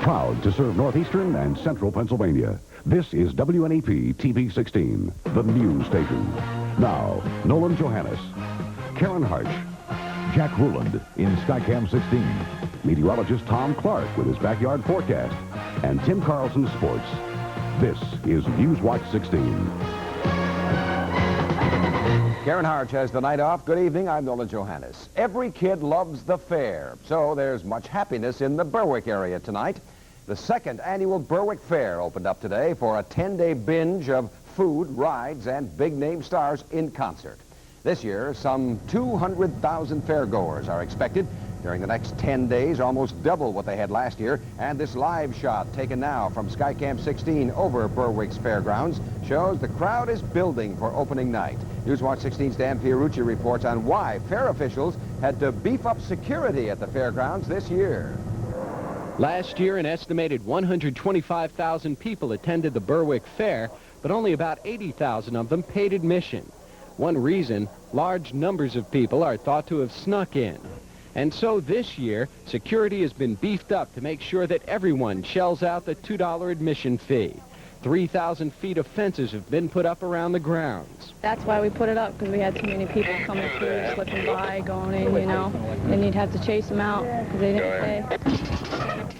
Proud to serve northeastern and central Pennsylvania. This is WNEP TV 16, the news station. Now, Nolan Johannes, Karen Harch, Jack Ruland in Skycam 16, meteorologist Tom Clark with his backyard forecast, and Tim Carlson Sports. This is Newswatch 16. Karen Harch has the night off. Good evening, I'm Nolan Johannes. Every kid loves the fair, so there's much happiness in the Berwick area tonight. The second annual Berwick Fair opened up today for a 10-day binge of food, rides, and big-name stars in concert. This year, some 200,000 fairgoers are expected during the next 10 days, almost double what they had last year. And this live shot taken now from Skycam 16 over Berwick's fairgrounds shows the crowd is building for opening night. Newswatch 16's Dan Fiorucci reports on why fair officials had to beef up security at the fairgrounds this year. Last year, an estimated 125,000 people attended the Berwick Fair, but only about 80,000 of them paid admission. One reason, large numbers of people are thought to have snuck in. And so this year, security has been beefed up to make sure that everyone shells out the $2 admission fee. 3,000 feet of fences have been put up around the grounds. That's why we put it up, because we had too many people coming through, slipping by, going in, you know, and you'd have to chase them out because they didn't pay.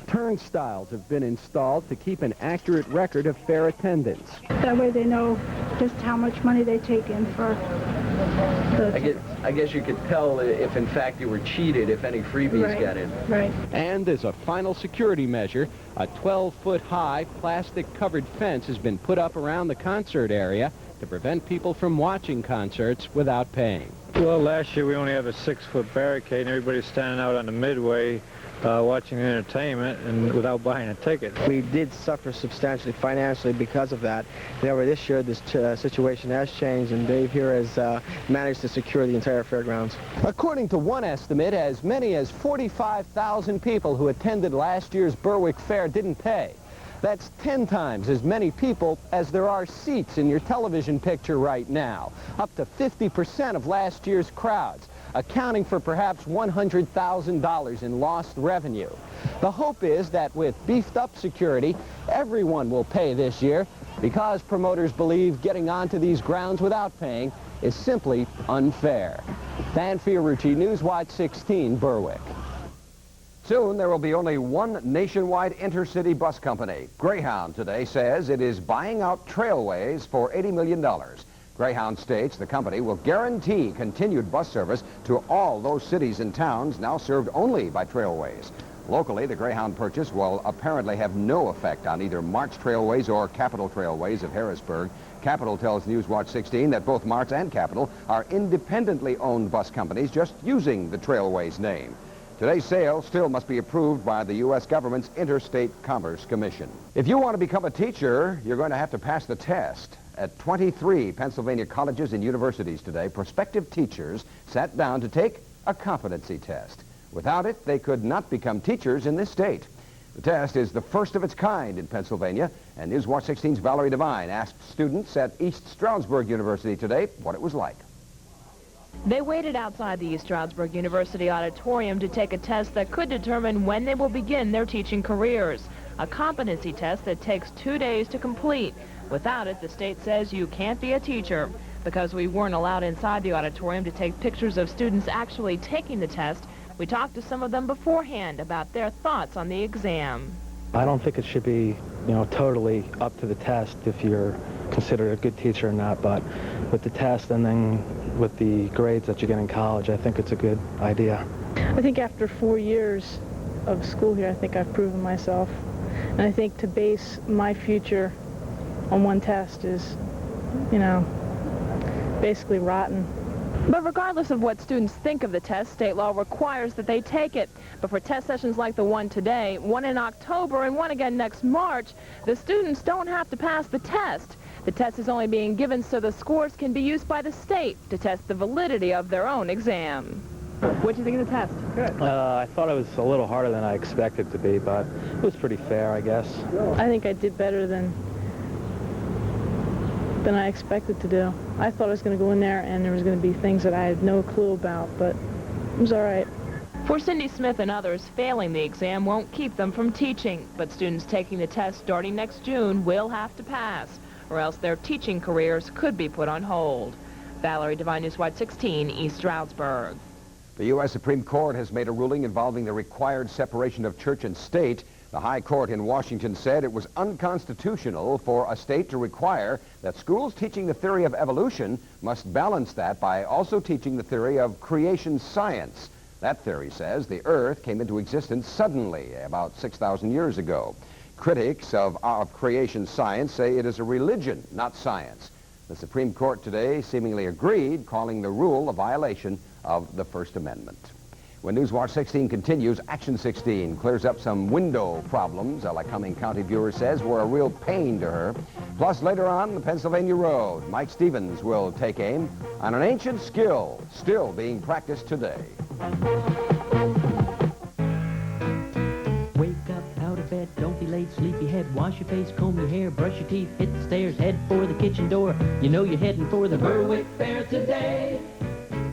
Turnstiles have been installed to keep an accurate record of fair attendance. That way they know just how much money they take in for the... I guess you could tell if in fact you were cheated, if any freebies got in. Right. And as a final security measure, a 12-foot high plastic-covered fence has been put up around the concert area to prevent people from watching concerts without paying. Well, last year we only have a 6-foot barricade and everybody's standing out on the midway watching the entertainment and without buying a ticket. We did suffer substantially financially because of that. However, this year this situation has changed, and Dave here has managed to secure the entire fairgrounds. According to one estimate, as many as 45,000 people who attended last year's Berwick Fair didn't pay. That's 10 times as many people as there are seats in your television picture right now, up to 50% of last year's crowds, accounting for perhaps $100,000 in lost revenue. The hope is that with beefed up security, everyone will pay this year, because promoters believe getting onto these grounds without paying is simply unfair. Dan Fiorucci, Newswatch 16, Berwick. Soon there will be only one nationwide intercity bus company. Greyhound today says it is buying out Trailways for $80 million. Greyhound states the company will guarantee continued bus service to all those cities and towns now served only by Trailways. Locally, the Greyhound purchase will apparently have no effect on either March Trailways or Capital Trailways of Harrisburg. Capital tells Newswatch 16 that both March and Capital are independently owned bus companies just using the Trailways name. Today's sale still must be approved by the U.S. government's Interstate Commerce Commission. If you want to become a teacher, you're going to have to pass the test. At 23 Pennsylvania colleges and universities today, prospective teachers sat down to take a competency test. Without it, they could not become teachers in this state. The test is the first of its kind in Pennsylvania, and Newswatch 16's Valerie Devine asked students at East Stroudsburg University today what it was like. They waited outside the East Stroudsburg University auditorium to take a test that could determine when they will begin their teaching careers. A competency test that takes 2 days to complete. Without it, the state says you can't be a teacher. Because we weren't allowed inside the auditorium to take pictures of students actually taking the test, we talked to some of them beforehand about their thoughts on the exam. I don't think it should be, totally up to the test if you're considered a good teacher or not, but with the test and then with the grades that you get in college, I think it's a good idea. I think after 4 years of school here, I think I've proven myself. And I think to base my future on one test is, basically rotten. But regardless of what students think of the test, state law requires that they take it. But for test sessions like the one today, one in October and one again next March, the students don't have to pass the test. The test is only being given so the scores can be used by the state to test the validity of their own exam. What do you think of the test? Good. I thought it was a little harder than I expected to be, but it was pretty fair, I guess. I think I did better than I expected to do. I thought I was going to go in there and there was going to be things that I had no clue about, but it was all right. For Cindy Smith and others, failing the exam won't keep them from teaching, but students taking the test starting next June will have to pass, or else their teaching careers could be put on hold. Valerie Devine, Newswatch 16, East Stroudsburg. The U.S. Supreme Court has made a ruling involving the required separation of church and state. The High Court in Washington said it was unconstitutional for a state to require that schools teaching the theory of evolution must balance that by also teaching the theory of creation science. That theory says the Earth came into existence suddenly about 6,000 years ago. Critics of creation science say it is a religion, not science. The Supreme Court today seemingly agreed, calling the rule a violation of the First Amendment. When Newswatch 16 continues, Action 16 clears up some window problems a Lycoming County viewer says were a real pain to her. Plus, later on the Pennsylvania Road, Mike Stevens will take aim on an ancient skill still being practiced today. Wake up out of bed, don't be late, sleepy head, wash your face, comb your hair, brush your teeth, hit the stairs, head for the kitchen door. You know you're heading for the Berwick Fair today.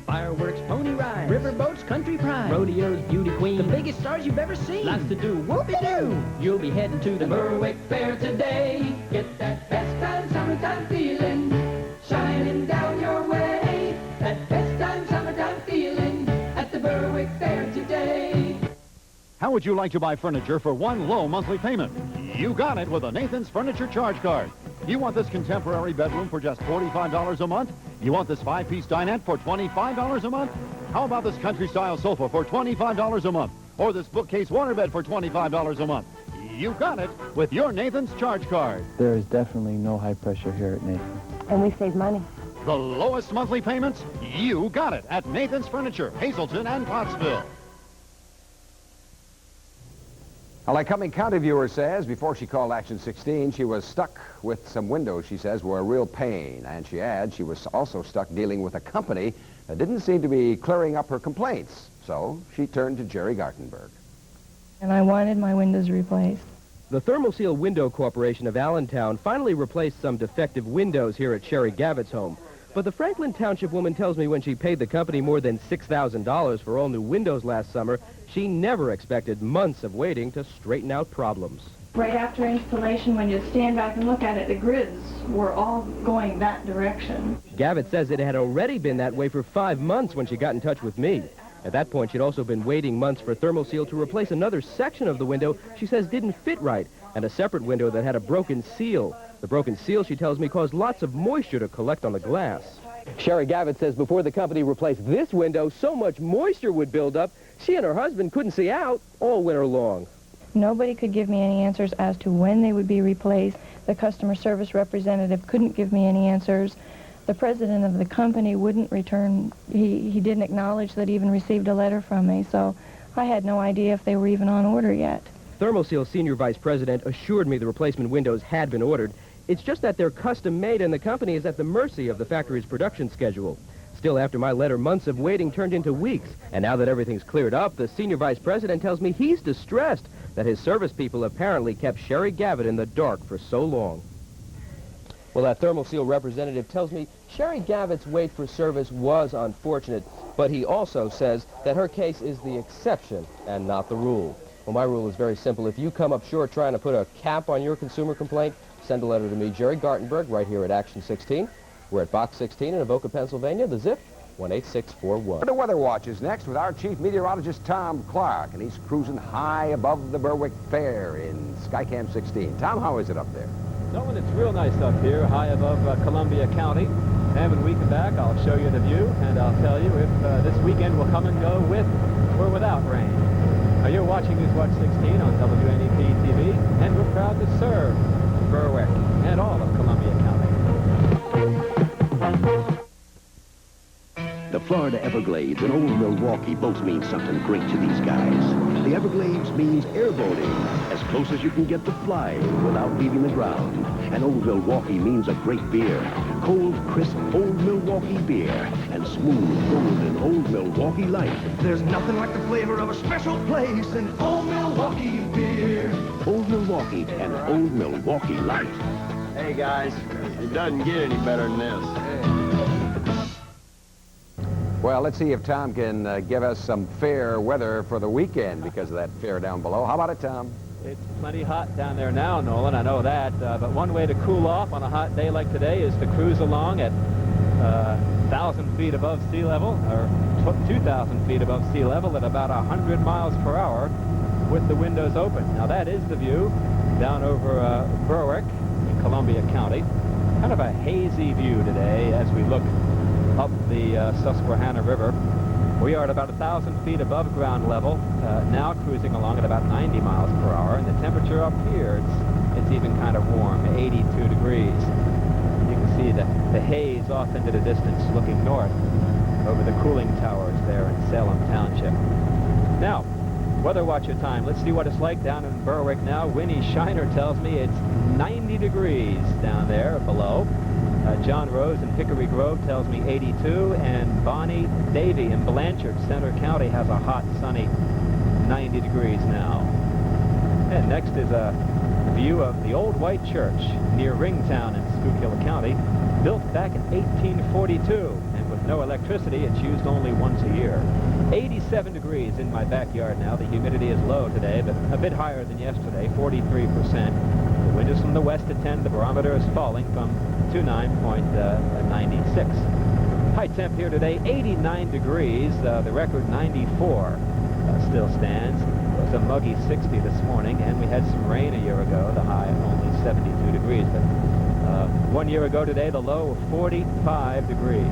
Fireworks, pony rides, riverboats, country pride, rodeos, beauty queen, the biggest stars you've ever seen. Lots to do, whoopie-doo! You'll be heading to the Berwick Fair today. Get that best time, summertime feeling, shining down your way. That best time, summertime feeling at the Berwick Fair today. How would you like to buy furniture for one low monthly payment? You got it with a Nathan's Furniture Charge Card. You want this contemporary bedroom for just $45 a month? You want this 5-piece dinette for $25 a month? How about this country-style sofa for $25 a month? Or this bookcase waterbed for $25 a month? You got it with your Nathan's Charge Card. There is definitely no high pressure here at Nathan. And we save money. The lowest monthly payments? You got it at Nathan's Furniture, Hazleton and Pottsville. A Lycoming County viewer says before she called Action 16, she was stuck with some windows she says were a real pain. And she adds she was also stuck dealing with a company that didn't seem to be clearing up her complaints. So she turned to Jerry Gartenberg. And I wanted my windows replaced. The Thermoseal Window Corporation of Allentown finally replaced some defective windows here at Sherry Gavitt's home. But the Franklin Township woman tells me when she paid the company more than $6,000 for all new windows last summer, she never expected months of waiting to straighten out problems. Right after installation, when you stand back and look at it, the grids were all going that direction. Gavitt says it had already been that way for 5 months when she got in touch with me. At that point, she'd also been waiting months for Thermoseal to replace another section of the window she says didn't fit right, and a separate window that had a broken seal. The broken seal, she tells me, caused lots of moisture to collect on the glass. Sherry Gavitt says before the company replaced this window, so much moisture would build up, she and her husband couldn't see out all winter long. Nobody could give me any answers as to when they would be replaced. The customer service representative couldn't give me any answers. The president of the company wouldn't return. He didn't acknowledge that he even received a letter from me, so I had no idea if they were even on order yet. Thermoseal's senior vice president assured me the replacement windows had been ordered. It's just that they're custom-made and the company is at the mercy of the factory's production schedule. Still, after my letter, months of waiting turned into weeks. And now that everything's cleared up, the senior vice president tells me he's distressed that his service people apparently kept Sherry Gavitt in the dark for so long. Well, that Thermoseal representative tells me Sherry Gavitt's wait for service was unfortunate, but he also says that her case is the exception and not the rule. Well, my rule is very simple. If you come up short trying to put a cap on your consumer complaint, send a letter to me, Jerry Gartenberg, right here at Action 16. We're at Box 16 in Avoca, Pennsylvania. The zip, 18641. The Weather Watch is next with our chief meteorologist, Tom Clark, and he's cruising high above the Berwick Fair in Skycam 16. Tom, how is it up there? Nolan, it's real nice up here, high above Columbia County. And when we come back, I'll show you the view, and I'll tell you if this weekend will come and go with or without rain. Now, you're watching Newswatch 16 on WNEP TV, and we're proud to serve Berwick and all of Columbia County. The Florida Everglades and Old Milwaukee both mean something great to these guys. The Everglades means airboating, as close as you can get to flying without leaving the ground. And Old Milwaukee means a great beer. Cold, crisp Old Milwaukee beer and smooth, golden Old Milwaukee Light. There's nothing like the flavor of a special place in Old Milwaukee beer. Old Milwaukee and Old Milwaukee Light. Hey, guys, it doesn't get any better than this. Well, let's see if Tom can give us some fair weather for the weekend because of that fair down below. How about it, Tom? It's plenty hot down there now, Nolan, I know that. But one way to cool off on a hot day like today is to cruise along at 1,000 feet above sea level, or 2,000 feet above sea level at about 100 miles per hour with the windows open. Now that is the view down over Berwick in Columbia County. Kind of a hazy view today as we look up the Susquehanna River. We are at about 1,000 feet above ground level, now cruising along at about 90 miles per hour, and the temperature up here, it's even kind of warm, 82 degrees. You can see the haze off into the distance looking north over the cooling towers there in Salem Township. Now, weather watcher time. Let's see what it's like down in Berwick now. Winnie Shiner tells me it's 90 degrees down there below. John Rose in Hickory Grove tells me 82, and Bonnie Davy in Blanchard, Center County, has a hot, sunny 90 degrees now. And next is a view of the old white church near Ringtown in Schuylkill County, built back in 1842, and with no electricity, it's used only once a year. 87 degrees in my backyard now. The humidity is low today, but a bit higher than yesterday, 43%. The wind is from the west at 10. The barometer is falling from 29.96. High temp here today, 89 degrees. The record 94 still stands. It was a muggy 60 this morning, and we had some rain a year ago. The high only 72 degrees. But 1 year ago today, the low of 45 degrees.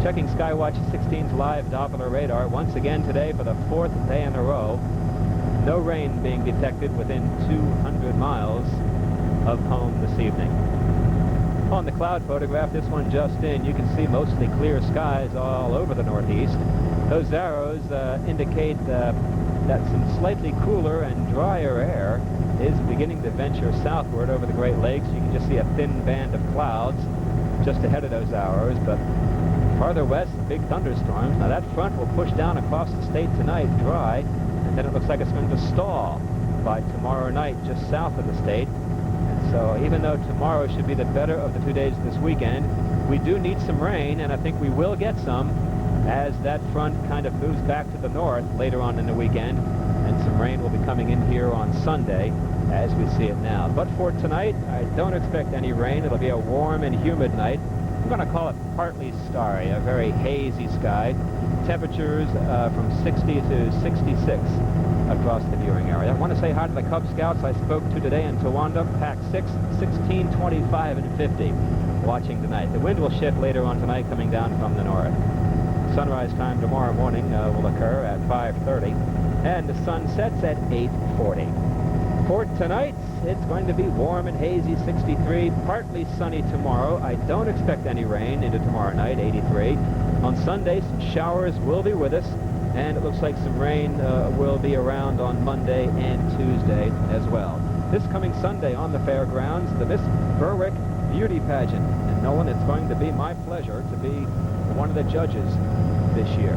Checking Skywatch 16's live Doppler radar once again today for the 4th day in a row. No rain being detected within 200 miles of home this evening. On the cloud photograph, this one just in, you can see mostly clear skies all over the northeast. Those arrows indicate that some slightly cooler and drier air is beginning to venture southward over the Great Lakes. You can just see a thin band of clouds just ahead of those arrows, but farther west, big thunderstorms. Now that front will push down across the state tonight, dry, and then it looks like it's going to stall by tomorrow night just south of the state. And so even though tomorrow should be the better of the 2 days this weekend, we do need some rain, and I think we will get some as that front kind of moves back to the north later on in the weekend, and some rain will be coming in here on Sunday as we see it now. But for tonight, I don't expect any rain. It'll be a warm and humid night. I'm going to call it partly starry, a very hazy sky. Temperatures from 60 to 66 across the viewing area. I want to say hi to the Cub Scouts I spoke to today in Towanda, Pack 6, 16, 25, and 50, watching tonight. The wind will shift later on tonight, coming down from the north. Sunrise time tomorrow morning will occur at 5:30, and the sun sets at 8:40. For tonight, it's going to be warm and hazy, 63, partly sunny tomorrow. I don't expect any rain into tomorrow night, 83. On Sunday, some showers will be with us, and it looks like some rain will be around on Monday and Tuesday as well. This coming Sunday on the fairgrounds, the Miss Berwick Beauty Pageant. And Nolan, it's going to be my pleasure to be one of the judges this year.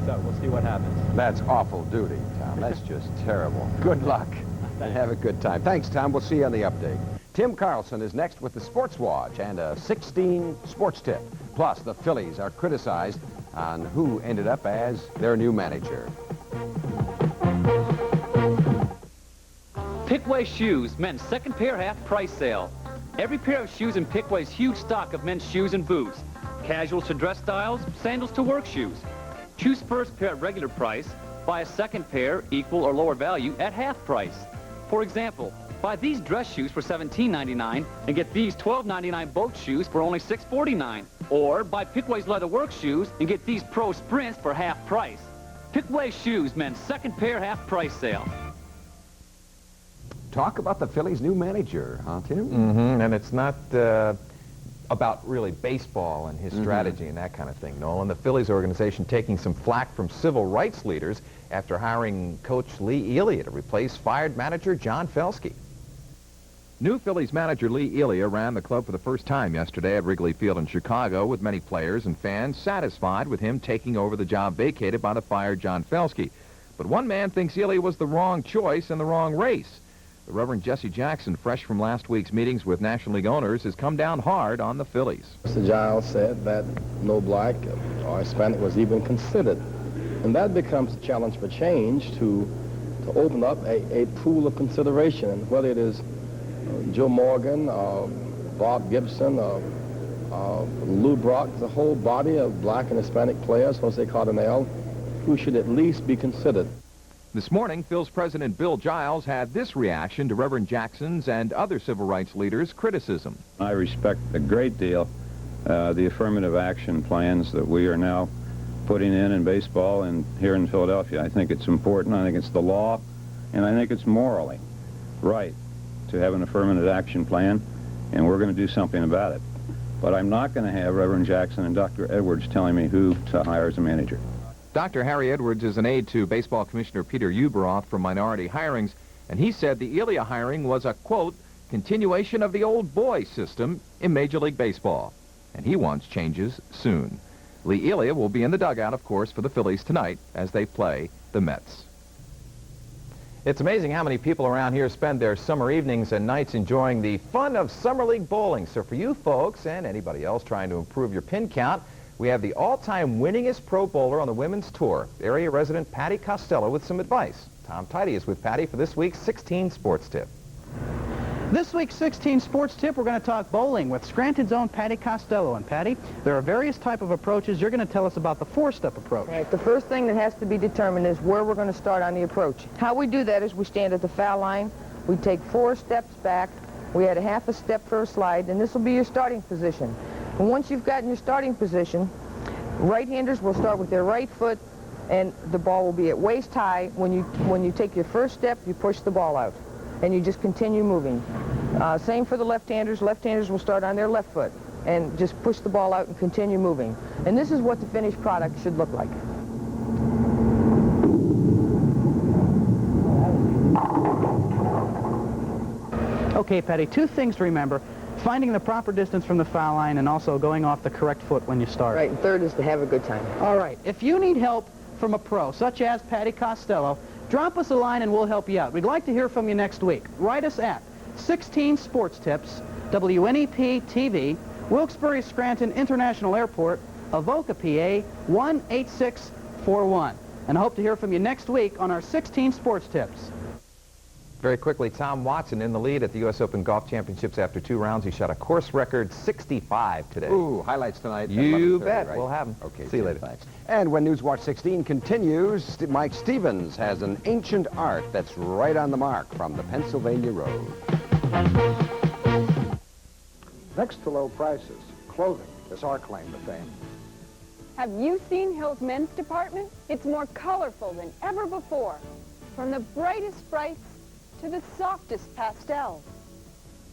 So we'll see what happens. That's awful duty, Tom. That's just terrible. Good luck and have a good time. Thanks, Tom. We'll see you on the update. Tim Carlson is next with the Sports Watch and a 16 sports tip. Plus, the Phillies are criticized on who ended up as their new manager. Pickway Shoes, men's second pair half price sale. Every pair of shoes in Pickway's huge stock of men's shoes and boots. Casuals to dress styles, sandals to work shoes. Choose first pair at regular price. Buy a second pair, equal or lower value, at half price. For example, buy these dress shoes for $17.99 and get these $12.99 boat shoes for only $6.49. Or buy Pickway's leather work shoes and get these Pro Sprints for half price. Pickway Shoes, men's second pair half price sale. Talk about the Phillies' new manager, huh, Tim? Mm-hmm. And it's not about really baseball and his strategy and that kind of thing, Nolan. The Phillies organization taking some flack from civil rights leaders after hiring coach Lee Elia to replace fired manager John Felski. New Phillies manager Lee Elia ran the club for the first time yesterday at Wrigley Field in Chicago, with many players and fans satisfied with him taking over the job vacated by the fired John Felski. But one man thinks Elia was the wrong choice in the wrong race. The Reverend Jesse Jackson, fresh from last week's meetings with National League owners, has come down hard on the Phillies. Mr. Giles said that no black or Hispanic was even considered. And that becomes a challenge for change to open up a pool of consideration. And whether it is Joe Morgan, Bob Gibson, Lou Brock, the whole body of black and Hispanic players, Jose Cardinal, who should at least be considered. This morning, Phil's president Bill Giles had this reaction to Reverend Jackson's and other civil rights leaders' criticism. I respect a great deal the affirmative action plans that we are now putting in baseball and here in Philadelphia. I think it's important. I think it's the law, and I think it's morally right to have an affirmative action plan, and we're going to do something about it. But I'm not going to have Reverend Jackson and Dr. Edwards telling me who to hire as a manager. Dr. Harry Edwards is an aide to Baseball Commissioner Peter Uberoth from Minority Hirings, and he said the Elia hiring was a, quote, continuation of the old boy system in Major League Baseball, and he wants changes soon. Lee Elia will be in the dugout, of course, for the Phillies tonight as they play the Mets. It's amazing how many people around here spend their summer evenings and nights enjoying the fun of Summer League bowling. So for you folks and anybody else trying to improve your pin count, we have the all-time winningest pro bowler on the women's tour, area resident Patty Costello, with some advice. Tom Tidy is with Patty for this week's 16 Sports Tip. This week's 16 Sports Tip, we're going to talk bowling with Scranton's own Patty Costello. And Patty, there are various type of approaches. You're going to tell us about the four-step approach. Right. The first thing that has to be determined is where we're going to start on the approach. How we do that is we stand at the foul line, we take 4 steps back, we add a half a step for a slide, and this will be your starting position. And once you've gotten your starting position, right-handers will start with their right foot, and the ball will be at waist high. When you take your first step, you push the ball out, and you just continue moving. Same for the left-handers. Left-handers will start on their left foot and just push the ball out and continue moving. And this is what the finished product should look like. Okay, Patty, 2 things to remember. Finding the proper distance from the foul line and also going off the correct foot when you start. Right, and third is to have a good time. All right, if you need help from a pro, such as Patty Costello, drop us a line and we'll help you out. We'd like to hear from you next week. Write us at 16 Sports Tips, WNEP TV, Wilkes-Barre Scranton International Airport, Avoca, PA, 18641. And I hope to hear from you next week on our 16 Sports Tips. Very quickly, Tom Watson in the lead at the U.S. Open Golf Championships after 2 rounds. He shot a course record 65 today. Ooh, highlights tonight. You bet. Right? We'll have them. Okay, see you later. Thanks. And when Newswatch 16 continues, Mike Stevens has an ancient art that's right on the mark from the Pennsylvania Road. Next to low prices, clothing is our claim to fame. Have you seen Hill's men's department? It's more colorful than ever before. From the brightest brights to the softest pastels.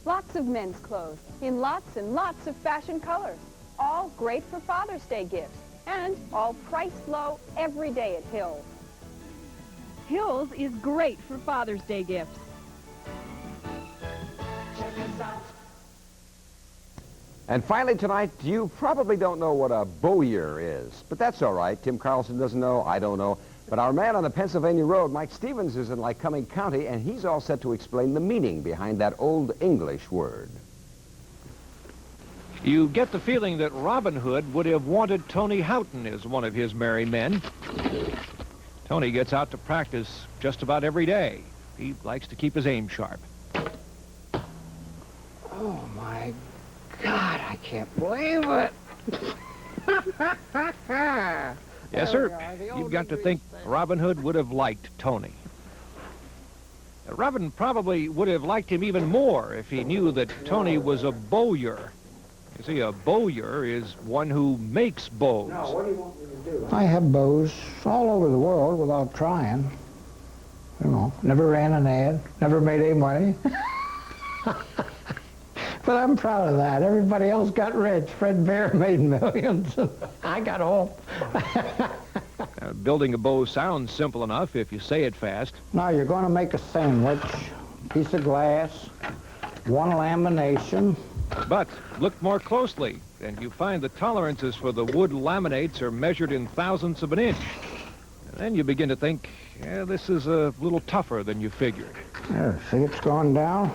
Lots of men's clothes in lots and lots of fashion colors. All great for Father's Day gifts. And all priced low every day at Hill's. Hill's is great for Father's Day gifts. And finally tonight, you probably don't know what a bowyer is, but that's all right. Tim Carlson doesn't know, I don't know. But our man on the Pennsylvania Road, Mike Stevens, is in Lycoming County, and he's all set to explain the meaning behind that old English word. You get the feeling that Robin Hood would have wanted Tony Houghton as one of his merry men. Tony gets out to practice just about every day. He likes to keep his aim sharp. Oh, my God, I can't believe it. Yes, sir. You've got to think Robin Hood would have liked Tony. Robin probably would have liked him even more if he knew that Tony was a bowyer. You see, a bowyer is one who makes bows. Now, what do you want me to do? I have bows all over the world without trying. You know, never ran an ad, never made any money. But I'm proud of that. Everybody else got rich. Fred Bear made millions. I got home. Building a bow sounds simple enough if you say it fast. Now you're going to make a sandwich, piece of glass, 1 lamination. But look more closely, and you find the tolerances for the wood laminates are measured in thousandths of an inch. And then you begin to think yeah, this is a little tougher than you figured. There, see, it's gone down.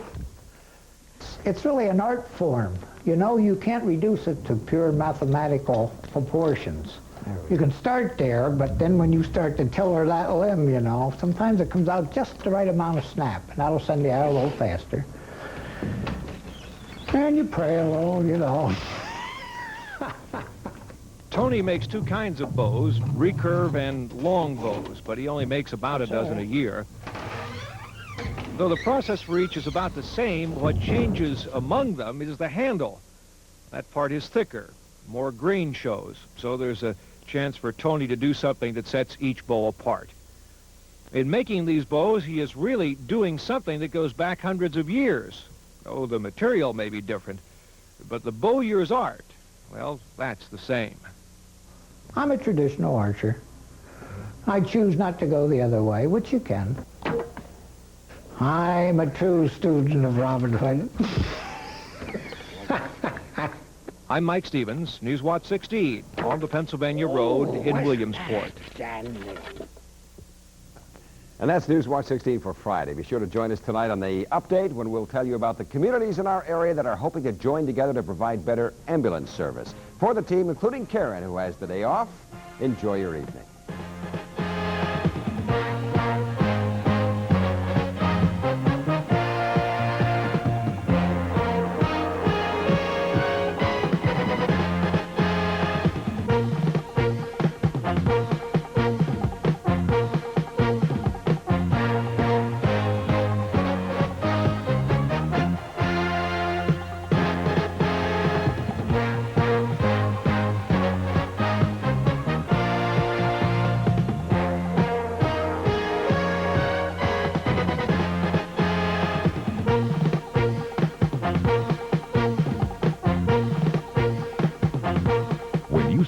It's really an art form. You know, you can't reduce it to pure mathematical proportions. You can start there, but then when you start to tiller that limb, you know, sometimes it comes out just the right amount of snap, and that'll send you out a little faster. And you pray a little, you know. Tony makes two kinds of bows, recurve and long bows, but he only makes about a dozen a year. Though the process for each is about the same, what changes among them is the handle. That part is thicker, more grain shows, so there's a chance for Tony to do something that sets each bow apart. In making these bows, he is really doing something that goes back hundreds of years. Oh, the material may be different, but the bowyer's art, well, that's the same. I'm a traditional archer. I choose not to go the other way, which you can. I'm a true student of Robin Hood. I'm Mike Stevens, Newswatch 16, on the Pennsylvania Road in Williamsport. And that's Newswatch 16 for Friday. Be sure to join us tonight on the update when we'll tell you about the communities in our area that are hoping to join together to provide better ambulance service. For the team, including Karen, who has the day off, enjoy your evening.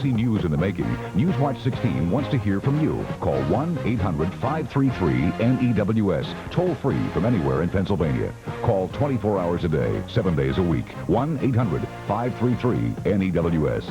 News in the making, Newswatch 16 wants to hear from you. Call 1-800-533-NEWS, toll free from anywhere in Pennsylvania. Call 24 hours a day, 7 days a week. 1-800-533-NEWS.